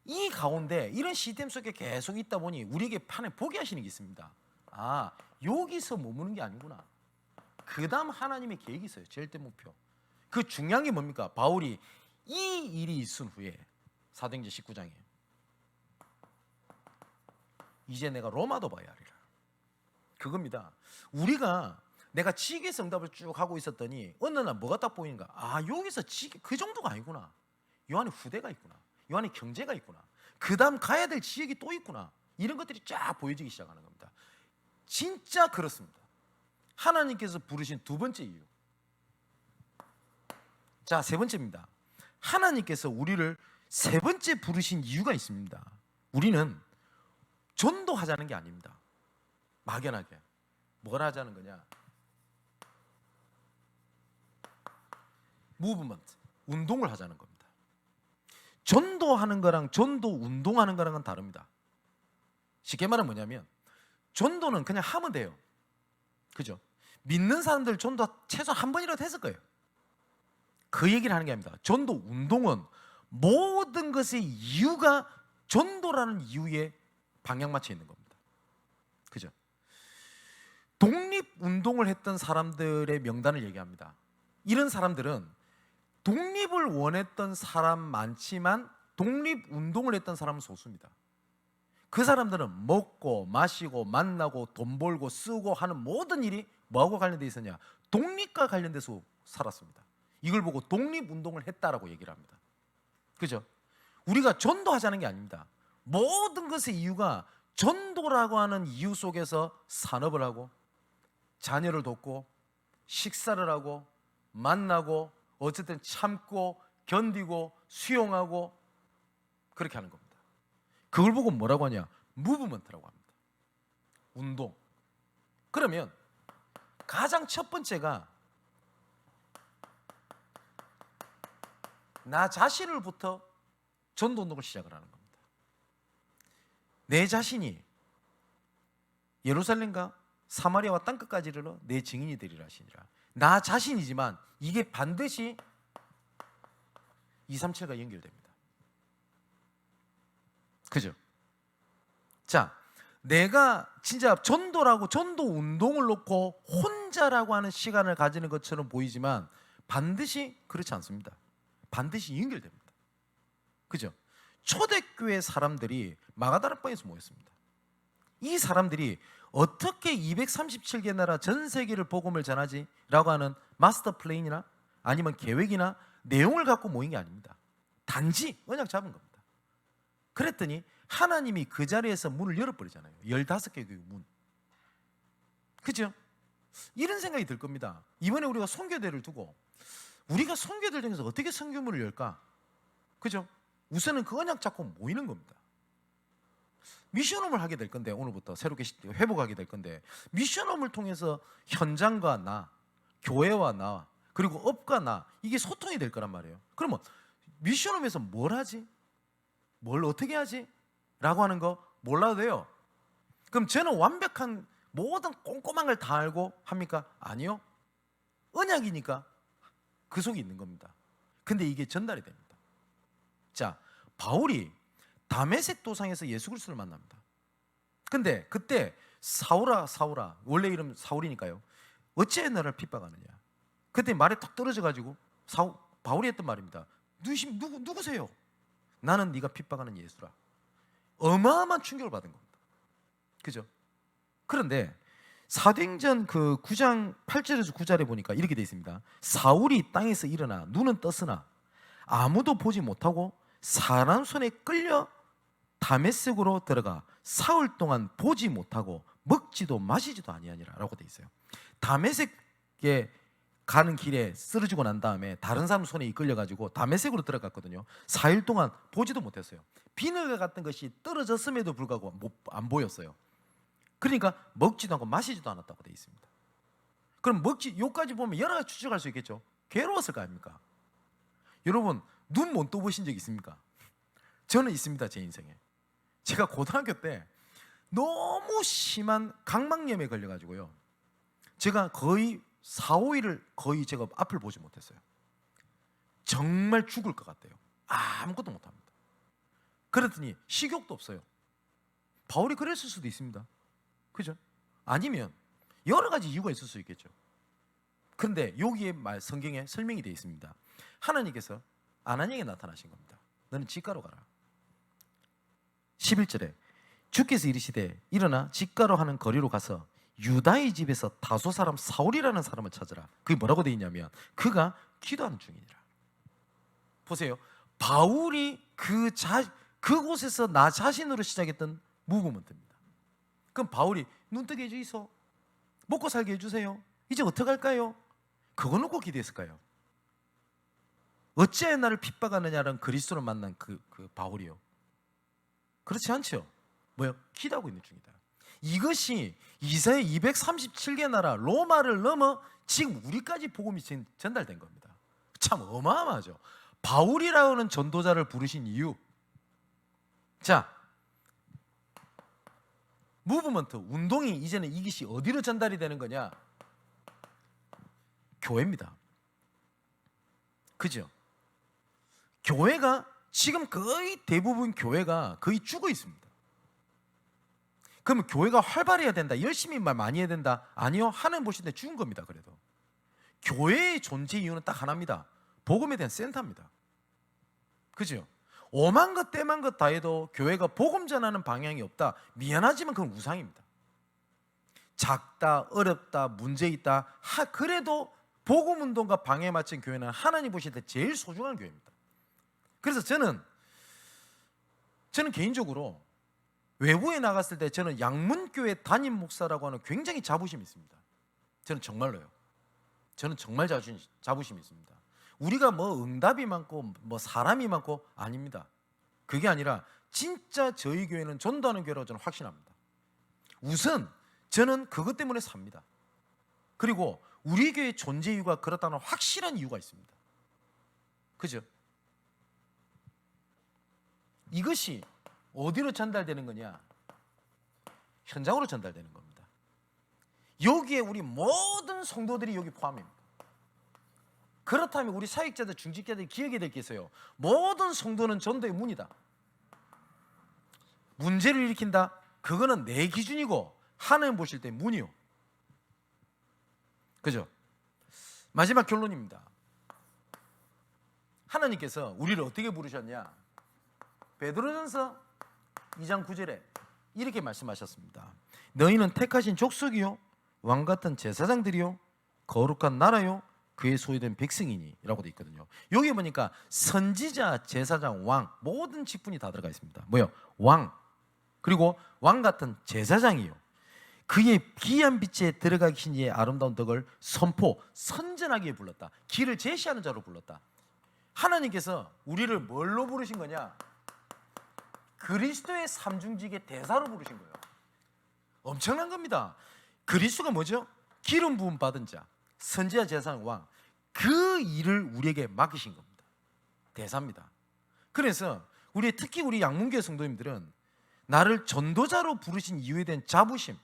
Speaker 1: 이 가운데 이런 시스템 속에 계속 있다 보니 우리에게 판에 보게 하시는 게 있습니다. 여기서 머무는 게 아니구나. 그 다음 하나님의 계획이 있어요. 절대 목표. 그 중요한 게 뭡니까? 바울이 이 일이 있은 후에 사도행전 19장에 이제 내가 로마도 봐야 하리라. 그겁니다. 우리가 내가 지기에서 응답을 쭉 하고 있었더니 어느 날 뭐가 딱 보이는가? 아, 여기서 지기 그 정도가 아니구나. 요 안에 후대가 있구나. 요 안에 경제가 있구나. 그 다음 가야 될 지역이 또 있구나. 이런 것들이 쫙 보여지기 시작하는 겁니다. 진짜 그렇습니다. 하나님께서 부르신 두 번째 이유. 자, 세 번째입니다. 하나님께서 우리를 세 번째 부르신 이유가 있습니다. 우리는 전도하자는 게 아닙니다. 막연하게 뭘 하자는 거냐? 무브먼트, 운동을 하자는 겁니다. 전도하는 거랑 전도 운동하는 거랑은 다릅니다. 쉽게 말하면 뭐냐면 전도는 그냥 하면 돼요. 그죠? 믿는 사람들 전도 최소 한 번이라도 했을 거예요. 그 얘기를 하는 게 아닙니다. 전도 운동은 모든 것의 이유가 전도라는 이유에 방향 맞춰 있는 겁니다. 그죠? 독립운동을 했던 사람들의 명단을 얘기합니다. 이런 사람들은 독립을 원했던 사람 많지만 독립운동을 했던 사람은 소수입니다. 그 사람들은 먹고 마시고 만나고 돈 벌고 쓰고 하는 모든 일이 뭐하고 관련되어 있었냐? 독립과 관련돼서 살았습니다. 이걸 보고 독립운동을 했다라고 얘기를 합니다. 그죠? 우리가 전도하자는 게 아닙니다. 모든 것의 이유가 전도라고 하는 이유 속에서 산업을 하고 자녀를 돕고 식사를 하고 만나고 어쨌든 참고 견디고 수용하고 그렇게 하는 겁니다. 그걸 보고 뭐라고 하냐? 무브먼트라고 합니다. 운동. 그러면 가장 첫 번째가 나 자신을부터 전도운동을 시작을 하는 겁니다. 내 자신이 예루살렘과 사마리아와 땅끝까지 이르러 내 증인이 되리라 하시니라. 나 자신이지만 이게 반드시 237과 연결됩니다. 그죠? 자, 내가 진짜 전도라고 전도 운동을 놓고 혼자라고 하는 시간을 가지는 것처럼 보이지만 반드시 그렇지 않습니다. 반드시 연결됩니다. 그죠? 초대교회 사람들이 마가다락방에서 모였습니다. 이 사람들이 어떻게 237개 나라 전 세계를 복음을 전하지? 라고 하는 마스터 플랜이나 아니면 계획이나 내용을 갖고 모인 게 아닙니다. 단지 언약 잡은 겁니다. 그랬더니 하나님이 그 자리에서 문을 열어버리잖아요. 15개의 문. 그죠? 이런 생각이 들 겁니다. 이번에 우리가 선교대를 두고 우리가 선교대를 통해서 어떻게 선교문을 열까? 그죠? 우선은 그 언약 잡고 모이는 겁니다. 미션홈을 하게 될 건데, 오늘부터 새롭게 회복하게 될 건데, 미션홈을 통해서 현장과 나, 교회와 나, 그리고 업과 나, 이게 소통이 될 거란 말이에요. 그러면 미션홈에서 뭘 하지? 뭘 어떻게 하지? 라고 하는 거 몰라도 돼요. 그럼 저는 완벽한 모든 꼼꼼한 걸 다 알고 합니까? 아니요. 언약이니까 그 속에 있는 겁니다. 근데 이게 전달이 됩니다. 자, 바울이 다메섹 도상에서 예수 그리스도를 만납니다. 근데 그때 사울아 사울아, 원래 이름 사울이니까요, 어찌해 너를 핍박하느냐. 그때 말이 딱 떨어져가지고 바울이 했던 말입니다. 누구세요? 나는 네가 핍박하는 예수라. 어마어마한 충격을 받은 겁니다. 그죠? 그런데 사도행전 그 9장 8절에서 9절에 보니까 이렇게 되어 있습니다. 사울이 땅에서 일어나 눈은 떴으나 아무도 보지 못하고 사람 손에 끌려 다메섹으로 들어가 사흘 동안 보지 못하고 먹지도 마시지도 아니하니라 라고 되어 있어요. 다메섹에 가는 길에 쓰러지고 난 다음에 다른 사람 손에 이끌려가지고 다메섹으로 들어갔거든요. 4일 동안 보지도 못했어요. 비늘과 같은 것이 떨어졌음에도 불구하고 안 보였어요. 그러니까 먹지도 않고 마시지도 않았다고 되어 있습니다. 그럼 요까지 보면 여러 가지 추측할 수 있겠죠. 괴로웠을 거 아닙니까? 여러분, 눈 못 떠보신 적 있습니까? 저는 있습니다. 제 인생에. 제가 고등학교 때 너무 심한 각막염에 걸려가지고요, 제가 거의 4, 5일을 거의 제가 앞을 보지 못했어요. 정말 죽을 것 같아요. 아무것도 못합니다. 그랬더니 식욕도 없어요. 바울이 그랬을 수도 있습니다. 그죠? 아니면 여러 가지 이유가 있을 수 있겠죠. 그런데 여기에 성경에 설명이 되어 있습니다. 하나님께서 아나니에게 나타나신 겁니다. 너는 직가로 가라. 11절에 주께서 이르시되 일어나 직가로 하는 거리로 가서 유다의 집에서 다소 사람 사울이라는 사람을 찾으라. 그게 뭐라고 되어 있냐면 그가 기도하는 중이니라. 보세요. 바울이 그곳에서 나 자신으로 시작했던 무브먼트입니다. 그럼 바울이 눈 뜨게 해주이소, 먹고 살게 해주세요, 이제 어떡할까요? 그거 놓고 기도했을까요? 어찌하여 나를 핍박하느냐라는 그리스도를 만난 그 바울이요? 그렇지 않죠. 뭐요? 기도하고 있는 중이다. 이것이 이사야 237개 나라 로마를 넘어 지금 우리까지 복음이 전달된 겁니다. 참 어마어마하죠. 바울이라는 전도자를 부르신 이유. 자, 무브먼트, 운동이 이제는 이것이 어디로 전달이 되는 거냐? 교회입니다. 그죠? 교회가 지금 거의 대부분 교회가 거의 죽어 있습니다. 그러면 교회가 활발해야 된다, 열심히 많이 해야 된다? 아니요, 하나님 보실 때 죽은 겁니다. 그래도 교회의 존재 이유는 딱 하나입니다. 복음에 대한 센터입니다. 그죠? 오만 것 때만 것 다 해도 교회가 복음 전하는 방향이 없다, 미안하지만 그건 우상입니다. 작다, 어렵다, 문제 있다, 그래도 복음 운동과 방향에 맞춘 교회는 하나님 보실 때 제일 소중한 교회입니다. 그래서 저는 개인적으로 외부에 나갔을 때 저는 양문교회 담임 목사라고 하는 굉장히 자부심이 있습니다. 저는 정말로요. 저는 정말 자부심이 있습니다. 우리가 뭐 응답이 많고 뭐 사람이 많고 아닙니다. 그게 아니라 진짜 저희 교회는 전도하는 교회라고 저는 확신합니다. 우선 저는 그것 때문에 삽니다. 그리고 우리 교회의 존재 이유가 그렇다는 확실한 이유가 있습니다. 그죠? 이것이 어디로 전달되는 거냐? 현장으로 전달되는 겁니다. 여기에 우리 모든 성도들이 여기 포함입니다. 그렇다면 우리 사역자들, 중직자들 기억해야 될 게 있어요. 모든 성도는 전도의 문이다. 문제를 일으킨다? 그거는 내 기준이고 하나님 보실 때 문이요. 그죠? 마지막 결론입니다. 하나님께서 우리를 어떻게 부르셨냐? 베드로전서 2장 9절에 이렇게 말씀하셨습니다. 너희는 택하신 족속이요, 왕같은 제사장들이요, 거룩한 나라요, 그의 소유된 백성이니 라고 되어 있거든요. 여기 보니까 선지자, 제사장, 왕 모든 직분이 다 들어가 있습니다. 뭐요? 왕, 그리고 왕같은 제사장이요, 그의 귀한 빛에 들어가신 이의 아름다운 덕을 선전하기에 불렀다. 길을 제시하는 자로 불렀다. 하나님께서 우리를 뭘로 부르신 거냐? 그리스도의 삼중직의 대사로 부르신 거예요. 엄청난 겁니다. 그리스도가 뭐죠? 기름 부음 받은 자, 선지자, 제사장, 왕, 그 일을 우리에게 맡기신 겁니다. 대사입니다. 그래서 특히 우리 양문교회 성도님들은 나를 전도자로 부르신 이유에 대한 자부심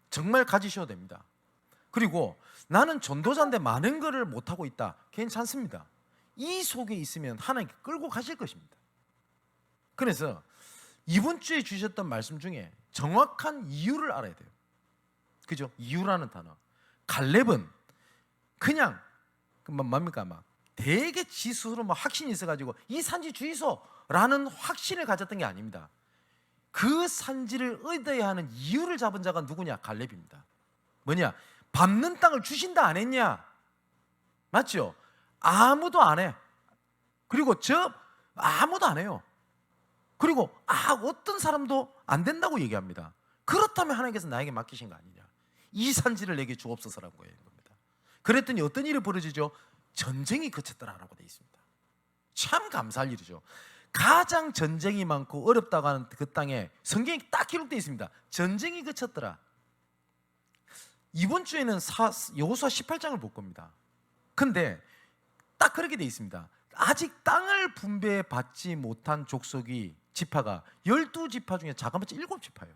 Speaker 1: 정말 가지셔도 됩니다. 그리고 나는 전도자인데 많은 것을 못하고 있다, 괜찮습니다. 이 속에 있으면 하나님께 끌고 가실 것입니다. 그래서 이번 주에 주셨던 말씀 중에 정확한 이유를 알아야 돼요. 그죠? 이유라는 단어. 갈렙은 그냥 뭡니까, 막 되게 지 스스로 막 확신이 있어가지고 이 산지 주이소라는 확신을 가졌던 게 아닙니다. 그 산지를 얻어야 하는 이유를 잡은 자가 누구냐? 갈렙입니다. 뭐냐? 밟는 땅을 주신다 안 했냐? 맞죠? 아무도 안 해. 그리고 아무도 안 해요. 그리고 어떤 사람도 안 된다고 얘기합니다. 그렇다면 하나님께서 나에게 맡기신 거 아니냐? 이 산지를 내게 주옵소서라는 거예요. 그랬더니 어떤 일이 벌어지죠? 전쟁이 그쳤더라라고 되어 있습니다. 참 감사할 일이죠. 가장 전쟁이 많고 어렵다고 하는 그 땅에 성경이 딱 기록되어 있습니다. 전쟁이 그쳤더라. 이번 주에는 여호수아 18장을 볼 겁니다. 근데 딱 그렇게 되어 있습니다. 아직 땅을 분배받지 못한 족속이 지파가 12지파 중에 작아봤자 7지파예요.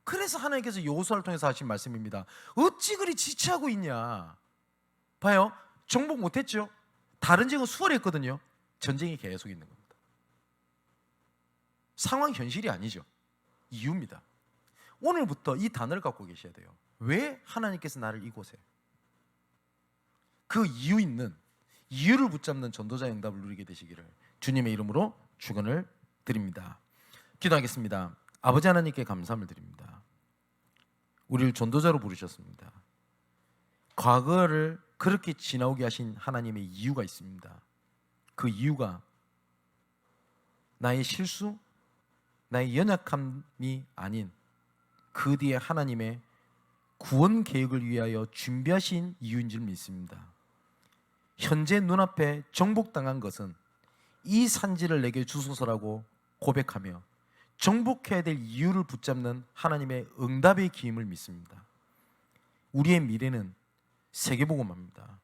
Speaker 1: 그래서 하나님께서 여호수아를 통해서 하신 말씀입니다. 어찌 그리 지체하고 있냐? 봐요, 정복 못했죠? 다른 지역은 수월했거든요. 전쟁이 계속 있는 겁니다. 상황 현실이 아니죠. 이유입니다. 오늘부터 이 단어를 갖고 계셔야 돼요. 왜 하나님께서 나를 이곳에, 그 이유 있는, 이유를 붙잡는 전도자 응답을 누리게 되시기를 주님의 이름으로 축원을 드립니다. 기도하겠습니다. 아버지 하나님께 감사함을 드립니다. 우리를 전도자로 부르셨습니다. 과거를 그렇게 지나오게 하신 하나님의 이유가 있습니다. 그 이유가 나의 실수, 나의 연약함이 아닌 그 뒤에 하나님의 구원 계획을 위하여 준비하신 이유인 줄 믿습니다. 현재 눈앞에 정복당한 것은 이 산지를 내게 주소서라고 고백하며 정복해야 될 이유를 붙잡는 하나님의 응답의 기임을 믿습니다. 우리의 미래는 세계복음화입니다.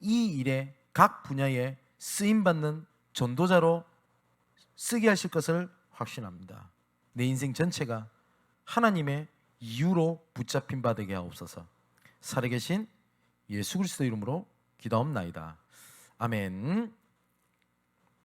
Speaker 1: 이 일에 각 분야에 쓰임받는 전도자로 쓰게 하실 것을 확신합니다. 내 인생 전체가 하나님의 이유로 붙잡힌 바 되게 하옵소서. 살아계신 예수 그리스도 이름으로 기도하옵나이다. 아멘.